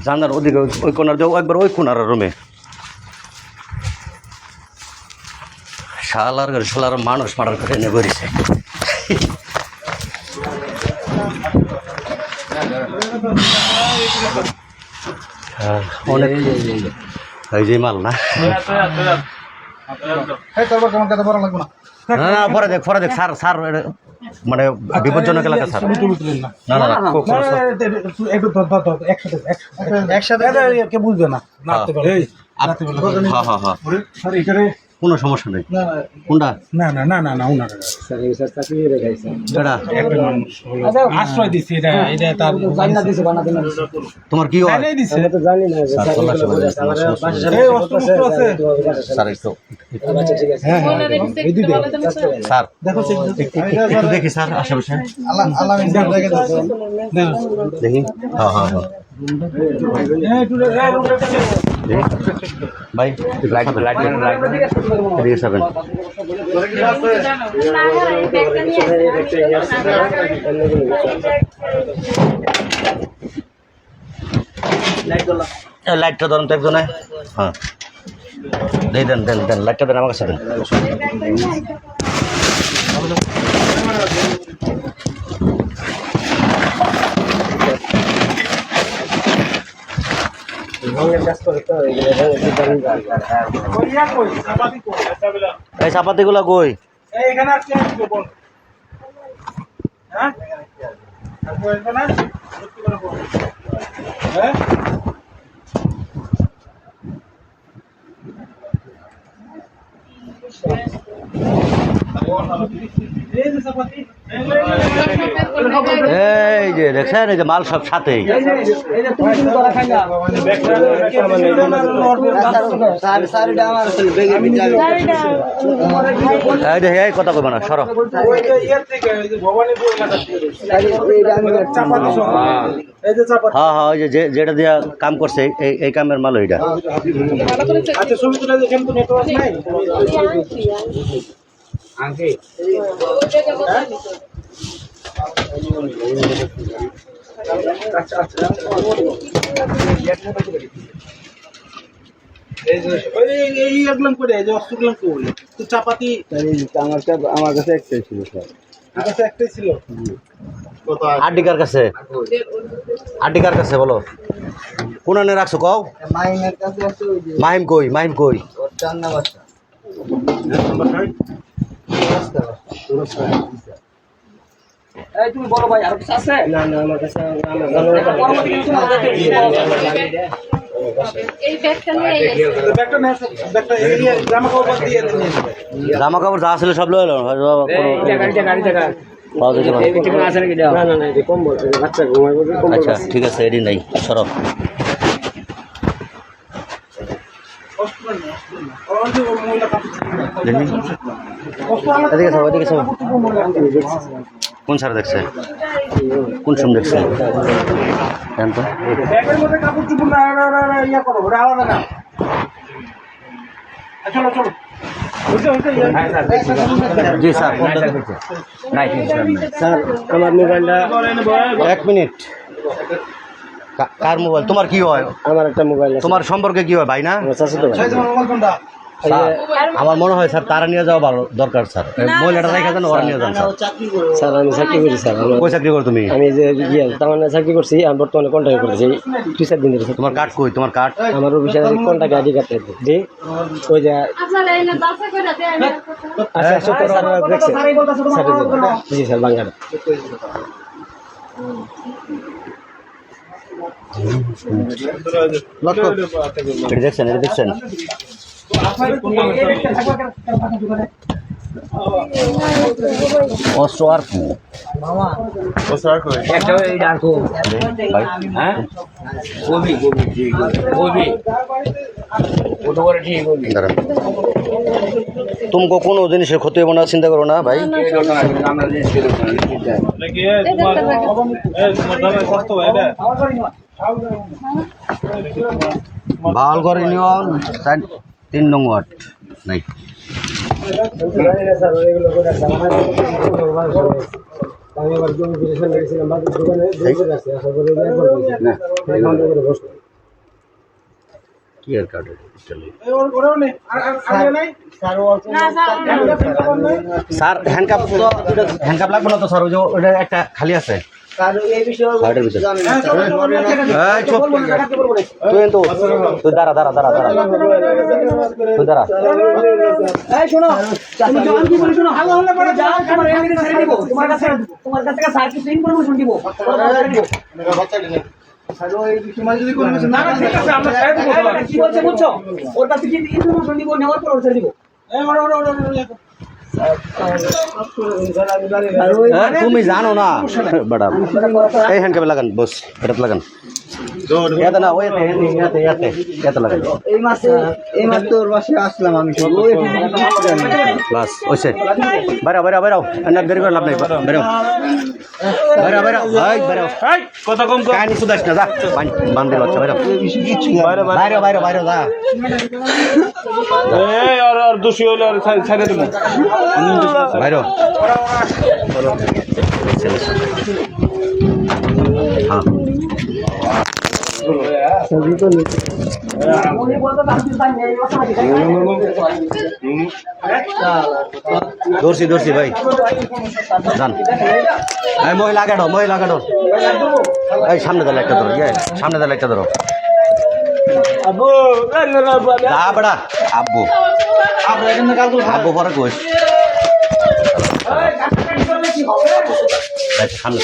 জানার ওদিকে ওই কোনার দেবো একবার ওই কোনার রুমে শালার মানুষ মার্ডার করে এনে করেছে অনেক এই যে মাল না না না পরে দেখ স্যার মানে বিপজ্জনক এলাকা স্যার না না একসাথে বুঝবে না হ্যাঁ কোনো সমস্যা নেই কোনটা না না না না না ওনার আশ্রয় দিচ্ছে এটা এটা তার তোমার কি হয় জানি না স্যার দেখো একটু দেখি স্যার আশেপাশে দেখি হ্যাঁ ভাই লাইট এদিকে যাবেন লাইটটা ধরুন তো একজনে হ্যাঁ দেন লাইটটা দেন আমার কাছে দেন এই চাপাতিগুলা কই এই যে দেখছেন এই যে মাল সব সাথেই এই কথা কইবা না সর হ্যাঁ ওই যে যেটা দিয়া কাম করছে এই কামের মাল ওইটা চাপাতি আমার কাছে একটাই ছিল স্যার একটাই ছিল আড্ডিকার কাছে বলো কোন আনে রাখছো কও মাহিম কই তুমি বলো ভাই আর কিছু আছে না না আমার কাছে জামা কাপড় যা ছিল সব লইল আচ্ছা ঠিক আছে এডি নাই সরব কোন স্যার দেখছে কোন সময় দেখছে জান তো জি স্যার স্যার আমার মোবাইলটা 1 মিনিট কার মোবাইল তোমার কি হয় আমার একটা মোবাইল তোমার সম্পর্কে কি হয় ভাই না স্যার আমার মনে হয় স্যার তারা নিয়ে যাওয়া ভালো দরকার স্যার মহিলাটা রেখে দেন ওরা নিয়ে যান স্যার আমি চাকরি করি স্যার কই চাকরি করো তুমি আমি যে তার মানে চাকরি করছি আমি বর্তমানে কন্ট্যাক্ট করতেছি 2-4 দিন ধরে তোমার কার্ড কই তোমার কার্ড আমার অফিসে কন্ট্যাক্ট আইডি কার্ড জি ওই যে আচ্ছা শুক্র দেখছে স্যার জি স্যার বাংলা দেখছেন অস্ত্র আর কি तुमको কোনো জিনিসের ক্ষতি হবে না চিন্তা করো না ভাই ভাল করে নিও 3 নং ওয়াট নাই আমি আবার জমি বিদেশে গেছিলাম বাড়ির দোকানে বসে আছে আশা করি না বসলো কি আর কার্ড স্যার হ্যান্ডকাপ তো হ্যান্ডকাপ লাগবে না তো স্যার ওই যে ওটা একটা খালি আছে হার্টের ভিতরে এই চুপ তুই তো তুই দাঁড়া তুই দাঁড়া এই শোনো তুমি জওয়ান কি বলি শোনো হাল্লা হাল্লা করে যাও তোমার এমনি ছেড়ে দিব তোমার কাছে থেকে সার্ভিস ইনফরমেশন দিব না না ঠিক আছে আমরা ছেড়ে দিব কি বলছে বুঝছো ওর কাছে কি ইনফরমেশন দিব নেওয়ার পর ছেড়ে দিব তুমি জানো না বড়া এই হ্যান্ডকাপ লাগান বস এটা লাগান এটা না ওই এতে লাগান এই মাস তোর বাসে আসলাম আমি বাস ওইসে বাইরাও না দেরি করে লাভ নাই বাইরাও কথা কম কাহিনী শুধাস না যা বান্দির বাচ্চা বাইরাও যা আর দোষী হলে আর ছাড়ে দেবো বাইরাও হ্যাঁ দর্শি ভাই জান এই মহিলা গাড়ো এই সামনে দাঁড়া একটা ধরো সামনে দাঁড়া একটা ধরো যা বড়া আব্বু পরে কইস সামনে